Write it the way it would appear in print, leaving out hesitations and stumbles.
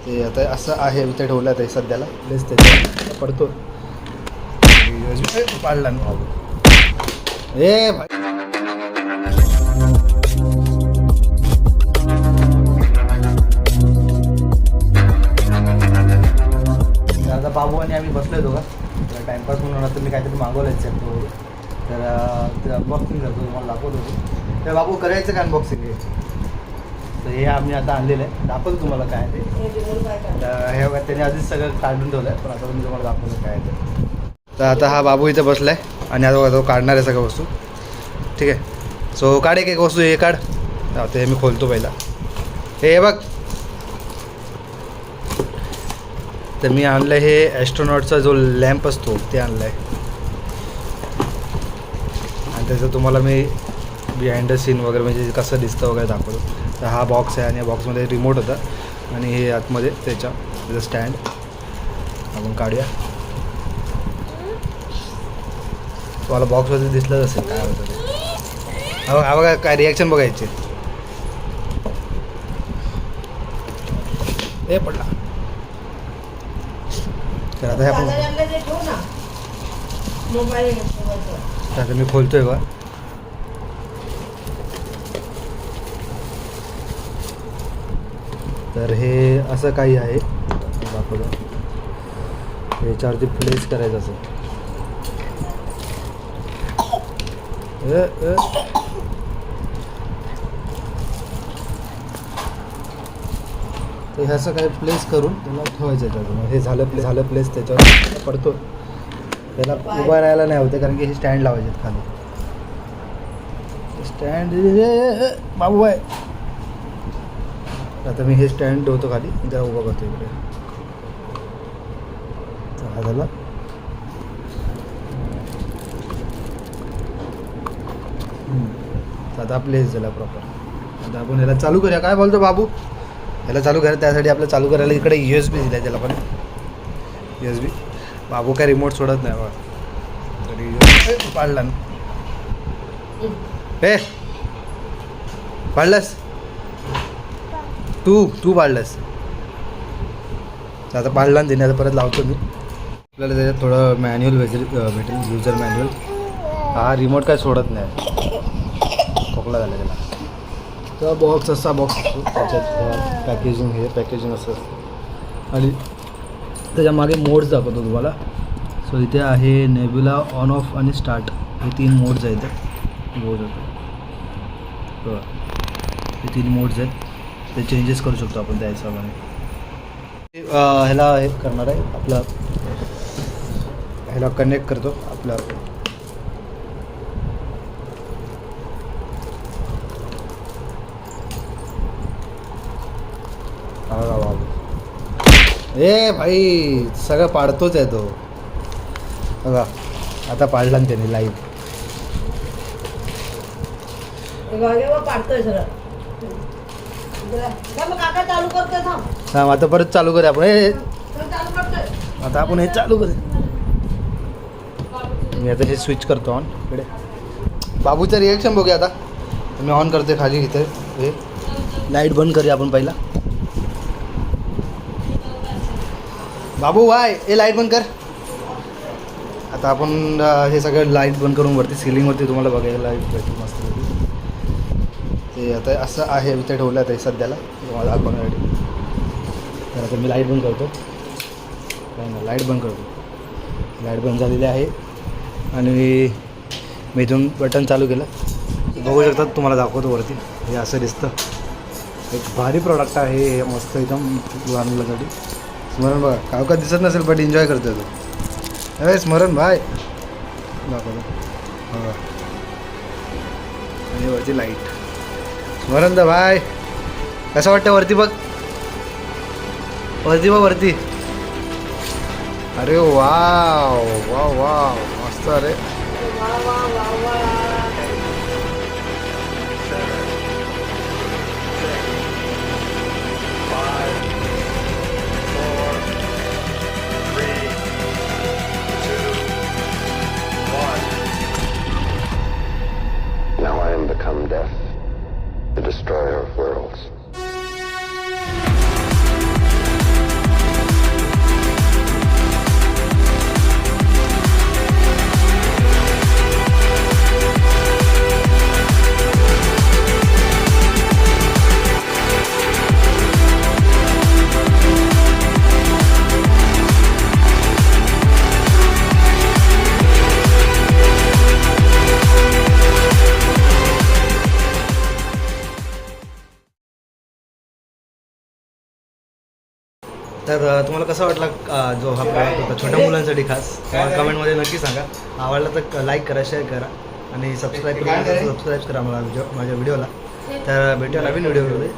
ते आता असं आहे इथे ठेवलं आहे सध्याला प्लेस त्याच्या पडतो पाडला ना बाबू ए भाई. आता बाबू आणि आम्ही बसलोय दोघं तर टाइमपास म्हणून आता मी काहीतरी मागवलं शकतो तर ते अनबॉक्सिंग करतो तुम्हाला दाखवत होतो तर बाबू करायचं का अनबॉक्सिंग हे तर हे आम्ही आता आणलेलं आहे दाखवतो तुम्हाला काय ते हे बघा त्याने आधीच सगळं काढून ठेवलं आहे पण आता मी तुम्हाला दाखवतो काय ते. तर आता हा बाबू इथे बसला आहे आणि आता तो काढणार आहे सगळ्या वस्तू ठीक आहे. सो काढ एक वस्तू हे काढ ते मी खोलतो पहिला हे बघ. तर मी आणलं हे ॲस्ट्रॉनॉटचा जो लॅम्प असतो ते आणलं आहे आणि त्याचं तुम्हाला मी बिहाइंड द सीन वगैरे म्हणजे कसं दिसतं वगैरे दाखवतो. तर हा बॉक्स आहे आणि या बॉक्समध्ये रिमोट होता आणि हे आतमध्ये त्याचं स्टँड आपण काढूया. तुम्हाला बॉक्समध्ये दिसलंच असेल काय होतं ते. हा बघा काय रिॲक्शन बघायची हे पडला. तर आता आपण आता मी खोलतोय बा. तर हे असं काही आहे दाखवलं याच्यावरती प्लेस करायचं असं तर हे असं काही प्लेस करून त्याला ठेवायचं त्याचं हे झालं प्लेस त्याच्यावर पडतो त्याला उभा राहायला नाही होते कारण की हे स्टँड लावायचे खाली स्टँड बाबू आहे. आता मी हे स्टँड ठेवतो खाली त्याला उभा करतो इकडे हा झाला. आता प्लेस झाला प्रॉपर. आता आपण ह्याला चालू करूया काय बोलतो बाबू ह्याला चालू करा त्यासाठी आपल्याला चालू करायला इकडे USB दिला आहे त्याला पण USB. बाबू काय रिमोट सोडत नाही बघा तरी पाडला ना हे पाडलंस तू पाडलंस. आता पाडला ना तिने आता परत लावतो मी. आपल्याला त्याच्यात थोडं मॅन्युअल भेटेल युजर मॅन्युअल. हा रिमोट काय सोडत नाही खोकला झाला त्याला. तर बॉक्स असा बॉक्स असतो त्याच्यात पॅकेजिंग असं आणि त्याच्या मागे मोड्स दाखवतो तुम्हाला. सो इथे आहे नेब्युला ऑन ऑफ आणि स्टार्ट हे 3 मोड्स आहेत. हे 3 मोड्स आहेत ते चेंजेस करू शकतो आपण त्या हिशोबाने. ह्याला हे करणार आहे आपला ह्याला कनेक्ट करतो आपला ए भाई सगळं पाडतोच आहे तो बघा. आता पाडला ना त्याने लाईव्ह पाडतोय सगळं. हां आता परत चालू करूया आपण आता आपण हे चालू करूया. मी आता हे स्विच करतो ऑन इकडे. बाबूचं रिॲक्शन बघूया आता. मी ऑन करते खाली इथे हे लाईट बंद करूया आपण पहिला. बाबू वाय हे लाईट बंद कर. आता आपण हे सगळं लाईट बंद करून वरती सिलिंगवरती तुम्हाला बघायला भेटेल मस्त ते. आता असं आहे इथे ठेवलं आहे सध्याला तुम्हाला दाखवण्यासाठी. तर आता मी लाईट बंद करतो काय ना लाईट बंद करतो. लाईट बंद झालेली आहे आणि मी इथून बटन चालू केलं बघू शकतात तुम्हाला दाखवतो वरती हे असं दिसतं. एक भारी प्रॉडक्ट आहे हे मस्त एकदम लहान मुलांसाठी. स्मरण बघा कावका दिसत नसेल बट एन्जॉय करतो तो. अरे स्मरण भाई दाखवतो बघा आणि वरती लाईट. स्मरण दा भाई कसं वाटतं वरती बघ वरती. अरे वाव वाव वाव मस्त. अरे Now I am become death, the destroyer of worlds. तर तुम्हाला कसा वाटला जो हा प्रॉडक्ट होता छोट्या मुलांसाठी खास कमेंटमध्ये नक्की सांगा. आवडला तर लाईक करा, शेअर करा आणि सबस्क्राईब करा, सबस्क्राईब करा मला माझ्या व्हिडिओला. तर भेटूया नवीन व्हिडिओमध्ये.